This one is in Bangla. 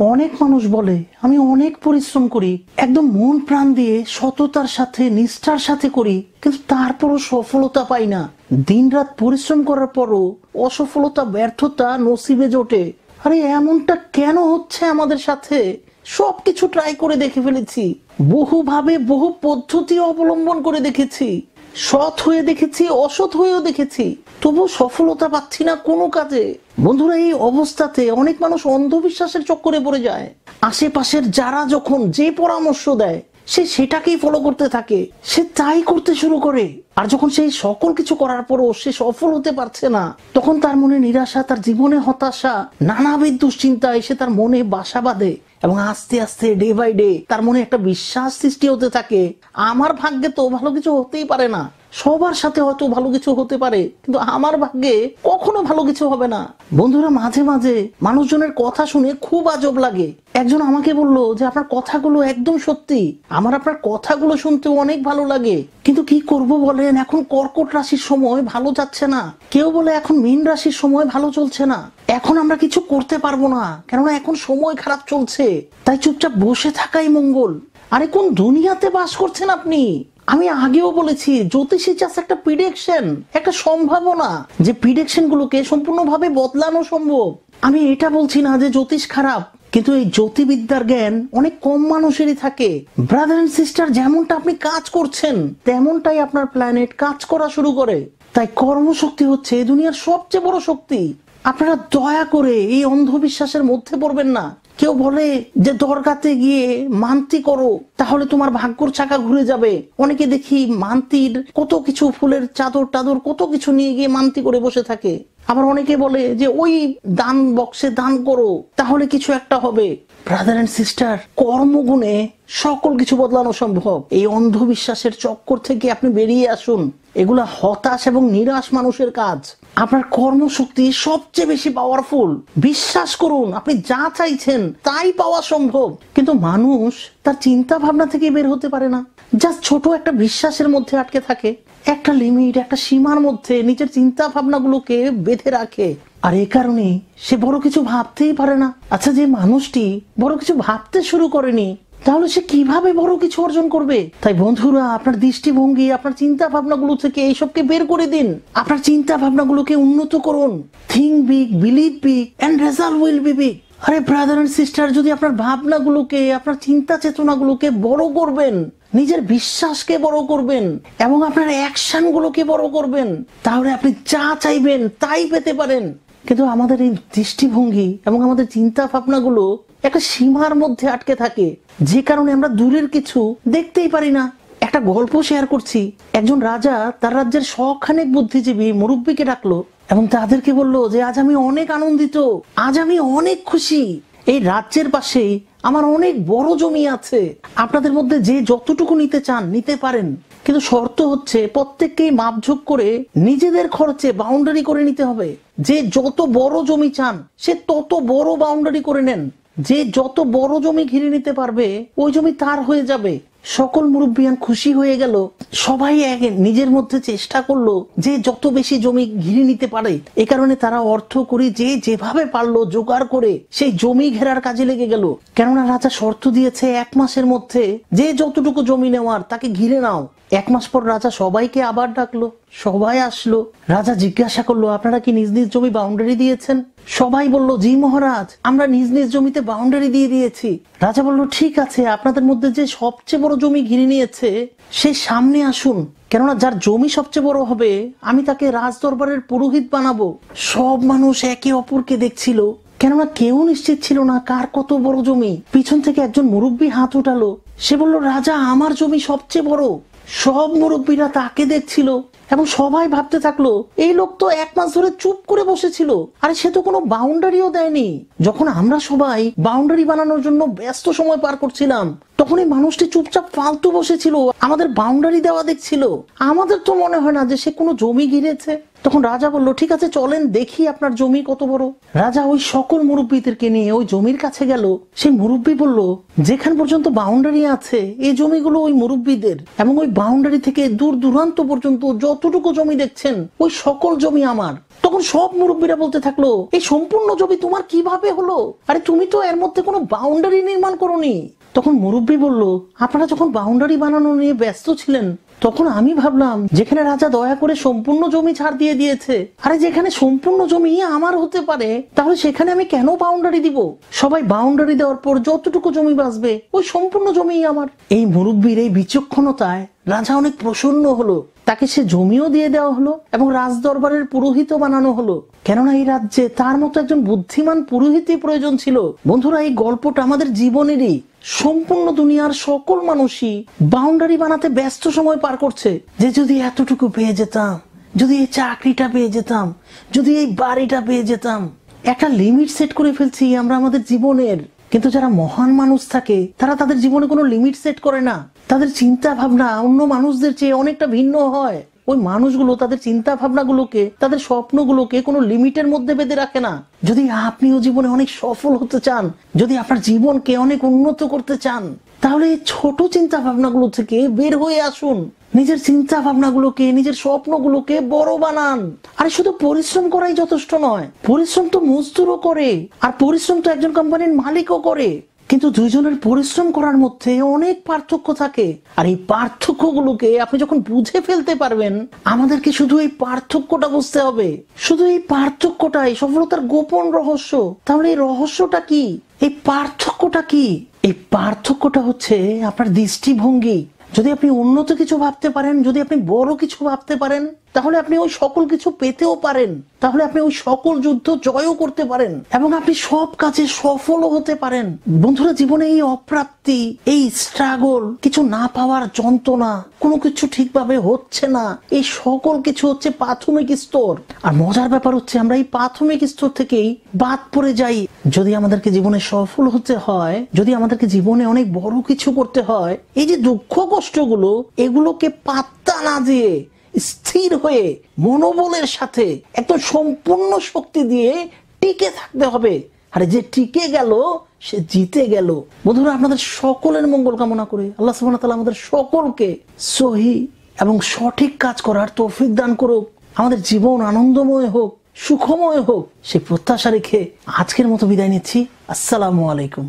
অনেক মানুষ বলে আমি অনেক পরিশ্রম করি, একদম মন প্রাণ দিয়ে সততার সাথে নিষ্ঠার সাথে করি, কিন্তু তারপরও সফলতা পাই না। দিনরাত পরিশ্রম করার পরও অসফলতা, ব্যর্থতা নসিবে জোটে। আরে এমনটা কেন হচ্ছে আমাদের সাথে? সবকিছু ট্রাই করে দেখে ফেলেছি, বহুভাবে বহু পদ্ধতি অবলম্বন করে দেখেছি, সৎ হয়ে দেখেছি, অসৎ হয়েও দেখেছি, তবু সফলতা পাচ্ছি না কোনো কাজে। বন্ধুরা, এই অবস্থাতে অনেক মানুষ অন্ধবিশ্বাসের চক্করে পড়ে যায়। আশেপাশের যারা যখন যে পরামর্শ দেয় সে সেটাকেই ফলো করতে থাকে, সে তাই করতে শুরু করে। আর যখন সেই সকল কিছু করার পরও সে সফল হতে পারছে না, তখন তার মনে নিরাশা, তার জীবনে হতাশা, নানাবিধ দুশ্চিন্তা এসে তার মনে বাসা বাঁধে। এবং আস্তে আস্তে ডে বাই ডে তার মনে একটা বিশ্বাস সৃষ্টি হতে থাকে, আমার ভাগ্যে তো ভালো কিছু হতেই পারে না। সবার সাথে হয়তো ভালো কিছু হতে পারে, কিন্তু আমার ভাগ্যে কখনো ভালো কিছু হবে না। বন্ধুরা, মাঝে মাঝে মানুষজনের কথা শুনে খুব আজব লাগে। একজন আমাকে বলল যে আপনার কথাগুলো একদম সত্যি, আমার আপনার কথাগুলো শুনতে অনেক ভালো লাগে, কিন্তু কি করব বলেন, এখন কর্কট রাশির সময় ভালো যাচ্ছে না। কেউ বলে এখন মীন রাশির সময় ভালো চলছে না, এখন আমরা কিছু করতে পারবো না, কেননা এখন সময় খারাপ চলছে, তাই চুপচাপ বসে থাকাই মঙ্গল। আরে কোন দুনিয়াতে বাস করছেন আপনি? আমি আগেও বলেছি, জ্যোতিষী জাস্ট একটা প্রিডিকশন, একটা সম্ভাবনা, যে প্রিডিকশন গুলোকে সম্পূর্ণভাবে বদলানো সম্ভব। আমি এটা বলছি না যে জ্যোতিষ খারাপ, কিন্তু এই জ্যোতির্বিদ্যার জ্ঞান অনেক কম মানুষেরই থাকে। ব্রাদার এন্ড সিস্টার, যেমনটা আপনি কাজ করছেন তেমনটাই আপনার প্ল্যানেট কাজ করা শুরু করে। তাই কর্মশক্তি হচ্ছে দুনিয়ার সবচেয়ে বড় শক্তি। আপনারা দয়া করে এই অন্ধবিশ্বাসের মধ্যে পড়বেন না। কেউ বলে যে দরগাতে গিয়ে মানতি করো, তাহলে তোমার ভাগ্যর চাকা ঘুরে যাবে। অনেকে দেখি মানতির কত কিছু, ফুলের চাদর টাদর কত কিছু নিয়ে গিয়ে মানতি করে বসে থাকে। আবার অনেকে বলে যে ওই দান বক্সে দান করো, তাহলে কিছু একটা হবে। ব্রাদার এন্ড সিস্টার, কর্মগুণে সকল কিছু বদলানো সম্ভব। এই অন্ধবিশ্বাসের চক্কর থেকে আপনি বেরিয়ে আসুন। এগুলা হতাশ এবং নিরাশ মানুষের কাজ। আপনার কর্মশক্তি সবচেয়ে বেশি পাওয়ারফুল। বিশ্বাস করুন, আপনি যা চাইছেন তাই পাওয়া সম্ভব, কিন্তু মানুষ তার চিন্তা ভাবনা থেকে বের হতে পারে না। জাস্ট ছোট একটা বিশ্বাসের মধ্যে আটকে থাকে, একটা লিমিট, একটা সীমার মধ্যে নিজের চিন্তা ভাবনাগুলোকে বেঁধে রাখে। আর এই কারণে সে বড় কিছু ভাবতেই পারে না। আচ্ছা, যে মানুষটি বড় কিছু ভাবতে শুরু করেনি, তাহলে সে কিভাবে বড় কিছু অর্জন করবে? তাই বন্ধুরা, আপনার দৃষ্টিভঙ্গি, আপনার চিন্তা ভাবনাগুলো থেকে এইসবকে বের করে দিন। আপনার চিন্তা ভাবনাগুলোকে উন্নত করুন। Think big, believe big, and result will be big. আরে ব্রাদার এন্ড সিস্টার, যদি আপনার ভাবনাগুলোকে, আপনার চিন্তা চেতনাগুলোকে বড় করবেন, নিজের বিশ্বাসকে বড় করবেন এবং আপনার অ্যাকশন গুলোকে বড় করবেন, তাহলে আপনি যা চাইবেন তাই পেতে পারেন। কিন্তু আমাদের এই দৃষ্টিভঙ্গি এবং আমাদের চিন্তা ভাবনাগুলো একটা সীমার মধ্যে আটকে থাকে, যে কারণে আমরা দূরের কিছু দেখতেই পারি না। একটা গল্প শেয়ার করছি। একজন রাজা তার রাজ্যের শখানেক বুদ্ধিজীবী মুরব্বীকে ডাকলো এবং তাদেরকে বলল যে আজ আমি অনেক আনন্দিত, আজ আমি অনেক খুশি। এই রাজ্যের পাশেই আমার অনেক বড় জমি আছে, আপনাদের মধ্যে যে যতটুকু নিতে চান নিতে পারেন, কিন্তু শর্ত হচ্ছে প্রত্যেককেই মাপঝোপ করে নিজেদের খরচে বাউন্ডারি করে নিতে হবে। যে যত বড় জমি চান সে তত বড় বাউন্ডারি করে নেন, যে যত বড় জমি ঘিরে নিতে পারবে ওই জমি তার হয়ে যাবে। সকল মুরব্বিয়ান খুশি হয়ে গেল। সবাই নিজের মধ্যে চেষ্টা করলো যে যত বেশি জমি ঘিরে নিতে পারে। এ কারণে তারা অর্থ করে যে যেভাবে পারলো জোগাড় করে সেই জমি ঘেরার কাজে লেগে গেল। কেননা রাজা শর্ত দিয়েছে 1 মাসের মধ্যে যে যতটুকু জমি নেওয়ার তাকে ঘিরে নাও। 1 মাস পর রাজা সবাইকে আবার ডাকলো, সবাই আসলো। রাজা জিজ্ঞাসা করলো, আপনারা কি নিজ নিজ জমি বাউন্ডারি দিয়েছেন? সবাই বলল, জি মহারাজ, আমরা নিজ নিজ জমিতে বাউন্ডারি দিয়ে দিয়েছি। রাজা বলল, ঠিক আছে, আপনাদের মধ্যে যে সবচেয়ে বড় জমি ঘিরে নিয়েছে সে সামনে আসুন, কেননা যার জমি সবচেয়ে বড় হবে আমি তাকে রাজ দরবারের পুরোহিত বানাবো। সব মানুষ একে অপরকে দেখছিল, কেননা কেউ নিশ্চিত ছিল না কার কত বড় জমি। পিছন থেকে একজন মুরব্বী হাত উঠালো, সে বলল, রাজা, আমার জমি সবচেয়ে বড়। সব মুরব্বীরা তাকে দেখছিল এবং সবাই ভাবতে থাকলো, এই লোক তো 1 মাস ধরে চুপ করে বসেছিল, আরে সে তো কোনো বাউন্ডারিও দেয়নি। যখন আমরা সবাই বাউন্ডারি বানানোর জন্য ব্যস্ত সময় পার করছিলাম, তখন এই মানুষটি চুপচাপ ফালতু বসেছিল, আমাদের বাউন্ডারি দেওয়া দেখছিল। আমাদের তো মনে হয় না যে সে কোনো জমি ঘিরেছে। তখন রাজা বলল, ঠিক আছে, চলেন দেখি আপনার জমি কত বড়। রাজা ওই সকল মুরব্বীদেরকে নিয়ে ওই জমির কাছে গেল। সেই মুরব্বী বলল, যেখান পর্যন্ত বাউন্ডারি আছে এই জমিগুলো ওই মুরব্বীদের, এবং ওই বাউন্ডারি থেকে দূর দূরান্ত পর্যন্ত যতটুকু জমি দেখছেন ওই সকল জমি আমার। তো তখন সব মুরব্বীরা বলতে থাকলো, এই সম্পূর্ণ জমি তোমার কিভাবে হলো? আরে তুমি তো এর মধ্যে কোনো বাউন্ডারি নির্মাণ করোনি। তখন মুরব্বী বলল, আপনারা যখন বাউন্ডারি বানানো নিয়ে ব্যস্ত ছিলেন তখন আমি ভাবলাম যেখানে রাজা দয়া করে সম্পূর্ণ জমি ছাড় দিয়ে দিয়েছে, আরে যেখানে সম্পূর্ণ জমি আমার হতে পারে তাহলে সেখানে আমি কেন বাউন্ডারি দিব? সবাই বাউন্ডারি দেওয়ার পর যতটুকু জমি বাঁচবে ওই সম্পূর্ণ জমি আমার। এই মুরব্বীর এই বিচক্ষণতায় রাজা অনেক প্রসন্ন হলো, তাকে সে জমিও দিয়ে দেওয়া হলো এবং রাজ দরবারের পুরোহিত বানানো হলো, কেননা এই রাজ্যে তার মতো একজন বুদ্ধিমান পুরোহিতই প্রয়োজন ছিল। বন্ধুরা, এই গল্পটা আমাদের জীবনেরই। সম্পূর্ণ দুনিয়ার সকল মানুষই বাউন্ডারি বানাতে ব্যস্ত সময় পার করছে, যে যদি এতটুকু পেয়ে যেতাম, যদি এই চাকরিটা পেয়ে যেতাম, যদি এই বাড়িটা পেয়ে যেতাম। একটা লিমিট সেট করে ফেলছি আমরা আমাদের জীবনের, কিন্তু যারা মহান মানুষ থাকে তারা তাদের জীবনে কোনো লিমিট সেট করে না। তাদের চিন্তা ভাবনা অন্য মানুষদের চেয়ে অনেকটা ভিন্ন হয়। ওই মানুষগুলো তাদের চিন্তা ভাবনাগুলোকে, তাদের স্বপ্নগুলোকে কোনো লিমিটের মধ্যে বেঁধে রাখে না। যদি আপনিও জীবনে অনেক সফল হতে চান, যদি আপনার জীবনকে অনেক উন্নত করতে চান, তাহলে এই ছোট চিন্তা ভাবনাগুলো থেকে বের হয়ে আসুন। নিজের চিন্তা ভাবনাগুলোকে, নিজের স্বপ্নগুলোকে বড় বানান। আর শুধু পরিশ্রম করাই যথেষ্ট নয়, পরিশ্রম তো মজদুরও করে, আর পরিশ্রম তো একজন কোম্পানির মালিকও করে। কিন্তু দুইজনের পরিশ্রম করার মধ্যে অনেক পার্থক্য থাকে, আর এই পার্থক্যগুলোকে আপনি যখন বুঝে ফেলতে পারবেন, আমাদেরকে শুধু এই পার্থক্যটা বুঝতে হবে। শুধু এই পার্থক্যটাই সফলতার গোপন রহস্য। তাহলে এই রহস্যটা কি? এই পার্থক্যটা কি? এই পার্থক্যটা হচ্ছে আপনার দৃষ্টিভঙ্গি। যদি আপনি উন্নত কিছু ভাবতে পারেন, যদি আপনি বড় কিছু ভাবতে পারেন, তাহলে আপনি ওই সকল কিছু পেতেও পারেন, তাহলে আপনি ওই সকল যুদ্ধ জয়ও করতে পারেন এবং আপনি সব কাজে সফলও হতে পারেন। বন্ধুরা, জীবনে এই অপ্রাপ্তি, এই স্ট্রাগল, কিছু না পাওয়ার যন্ত্রণা, কোনো কিছু ঠিকভাবে হচ্ছে না, এই সকল কিছু হচ্ছে প্রাথমিক স্তর। আর মজার ব্যাপার হচ্ছে আমরা এই প্রাথমিক স্তর থেকেই বাদ পড়ে যাই। যদি আমাদেরকে জীবনে সফল হতে হয়, যদি আমাদেরকে জীবনে অনেক বড় কিছু করতে হয়, এই যে দুঃখ কষ্টগুলো, এগুলোকে পাত্তা না দিয়ে স্থির হয়ে মনোবলের সাথে একদম সম্পূর্ণ শক্তি দিয়ে টিকে থাকতে হবে। আর যে টিকে গেল সে জিতে গেল। বন্ধুরা, আপনাদের সকলের মঙ্গল কামনা করে আল্লাহ সুবহানাহু ওয়া তাআলা আমাদের সকলকে সহি এবং সঠিক কাজ করার তৌফিক দান করুক। আমাদের জীবন আনন্দময় হোক, সুখময় হোক, সেই প্রত্যাশা রেখে আজকের মতো বিদায় নিচ্ছি। আসসালামু আলাইকুম।